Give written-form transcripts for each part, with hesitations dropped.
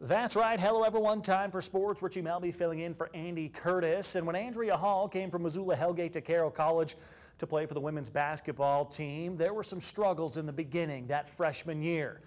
That's right. Hello, everyone. Time for sports. Richie Melby filling in for Andy Curtis. And when Andrea Hall came from Missoula-Hellgate to Carroll College to play for the women's basketball team, there were some struggles in the beginning that freshman year.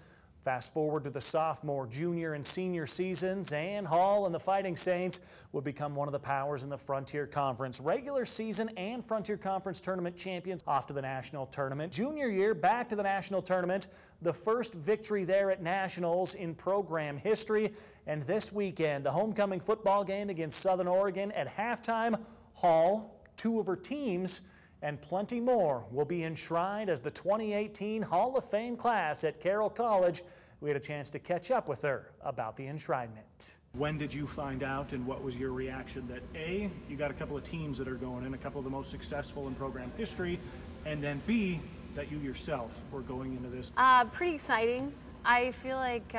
Fast forward to the sophomore, junior, and senior seasons, and Hall and the Fighting Saints would become one of the powers in the Frontier Conference. Regular season and Frontier Conference tournament champions, off to the national tournament. Junior year, back to the national tournament. The first victory there at Nationals in program history. And this weekend, the homecoming football game against Southern Oregon. At halftime, Hall, two of her teams, and plenty more will be enshrined as the 2018 Hall of Fame class at Carroll College. We had a chance to catch up with her about the enshrinement. When did you find out, and what was your reaction that A, you got a couple of teams that are going in, a couple of the most successful in program history, and then B, that you yourself were going into this? Pretty exciting. I feel like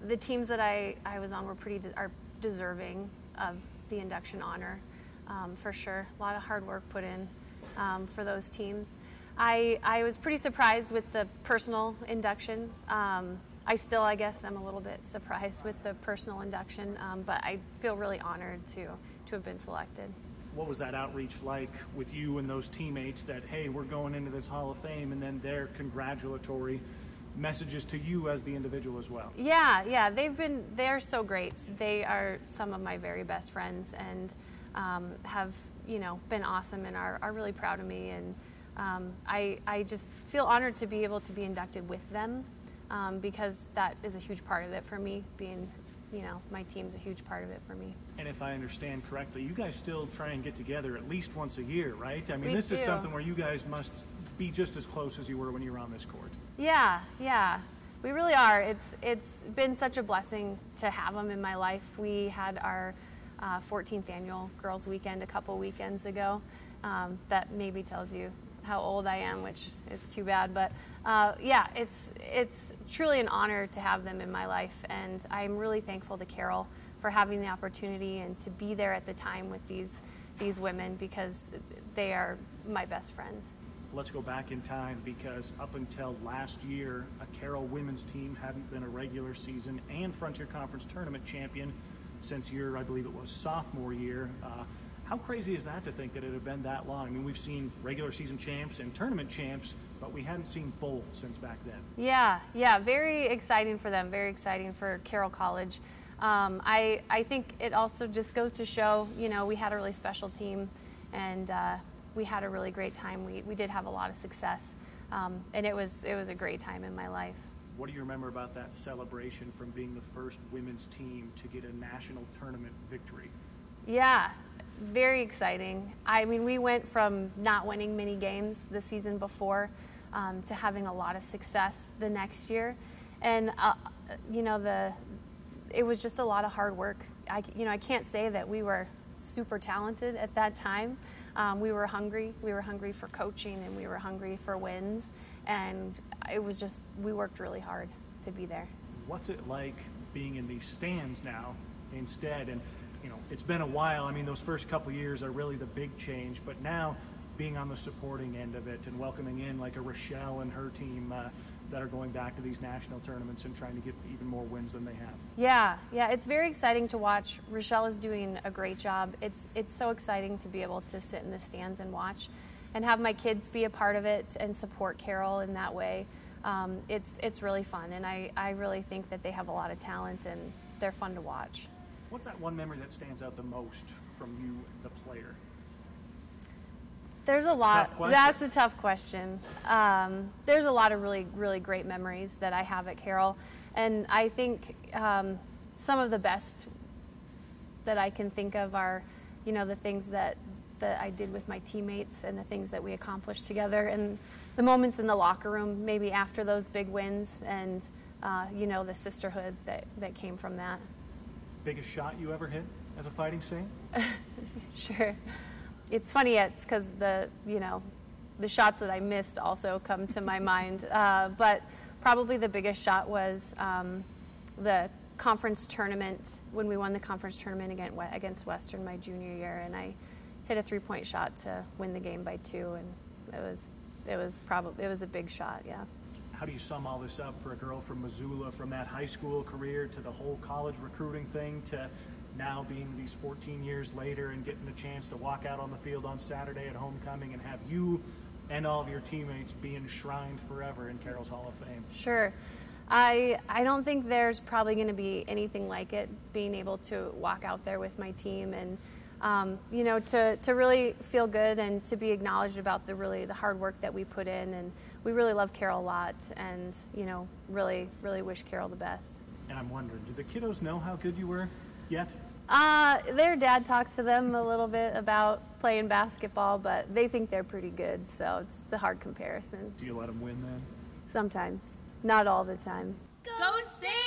the teams that I was on are deserving of the induction honor, for sure. A lot of hard work put in for those teams. I was pretty surprised with the personal induction. I guess I'm a little bit surprised with the personal induction, but I feel really honored to have been selected. What was that outreach like with you and those teammates that, hey, we're going into this Hall of Fame, and then their congratulatory messages to you as the individual as well? Yeah, they're so great. They are some of my very best friends and have been awesome and are really proud of me, and I just feel honored to be able to be inducted with them because that is a huge part of it for me. Being, my team's a huge part of it for me. And if I understand correctly, you guys still try and get together at least once a year, right? I mean, this is something where you guys must be just as close as you were when you were on this court. Yeah, we really are. It's been such a blessing to have them in my life. We had our 14th annual Girls Weekend a couple weekends ago. That maybe tells you how old I am, which is too bad, but yeah, it's truly an honor to have them in my life, and I'm really thankful to Carroll for having the opportunity and to be there at the time with these women, because they are my best friends. Let's go back in time, because up until last year, a Carroll women's team hadn't been a regular season and Frontier Conference tournament champion since your, I believe it was, sophomore year. How crazy is that to think that it had been that long? I mean, we've seen regular season champs and tournament champs, but we hadn't seen both since back then. Yeah, very exciting for them, very exciting for Carroll College. I think it also just goes to show, we had a really special team, and we had a really great time. We did have a lot of success, and it was a great time in my life. What do you remember about that celebration from being the first women's team to get a national tournament victory? Yeah, very exciting. I mean, we went from not winning many games the season before to having a lot of success the next year. And, it was just a lot of hard work. I can't say that we were super talented at that time. We were hungry. We were hungry for coaching, and we were hungry for wins. And it was just, we worked really hard to be there. What's it like being in these stands now instead? And, it's been a while. I mean, those first couple years are really the big change, but now being on the supporting end of it and welcoming in like a Rochelle and her team that are going back to these national tournaments and trying to get even more wins than they have. Yeah, it's very exciting to watch. Rochelle is doing a great job. It's so exciting to be able to sit in the stands and watch and have my kids be a part of it and support Carroll in that way. It's really fun, and I really think that they have a lot of talent, and they're fun to watch. What's that one memory that stands out the most from you, the player? There's a lot. That's a tough question. There's a lot of really, really great memories that I have at Carroll, and I think some of the best that I can think of are, the things that I did with my teammates and the things that we accomplished together, and the moments in the locker room, maybe after those big wins, and the sisterhood that came from that. Biggest shot you ever hit as a Fighting Saint? Sure. It's funny, it's because the shots that I missed also come to my mind. But probably the biggest shot was the conference tournament, when we won the conference tournament against Western my junior year, and I hit a three-point shot to win the game by 2, and it was a big shot, yeah. how do you sum all this up for a girl from Missoula, from that high school career to the whole college recruiting thing to now being these 14 years later and getting the chance to walk out on the field on Saturday at homecoming and have you and all of your teammates be enshrined forever in Carroll's Hall of Fame? Sure. I don't think there's probably going to be anything like it, being able to walk out there with my team and you know, to really feel good and to be acknowledged about the hard work that we put in. And we really love Carroll a lot, and you know, really wish Carroll the best. And I'm wondering, do the kiddos know how good you were yet? Their dad talks to them a little bit about playing basketball, but they think they're pretty good, so it's a hard comparison. Do you let them win then? Sometimes, not all the time. Go Sabres!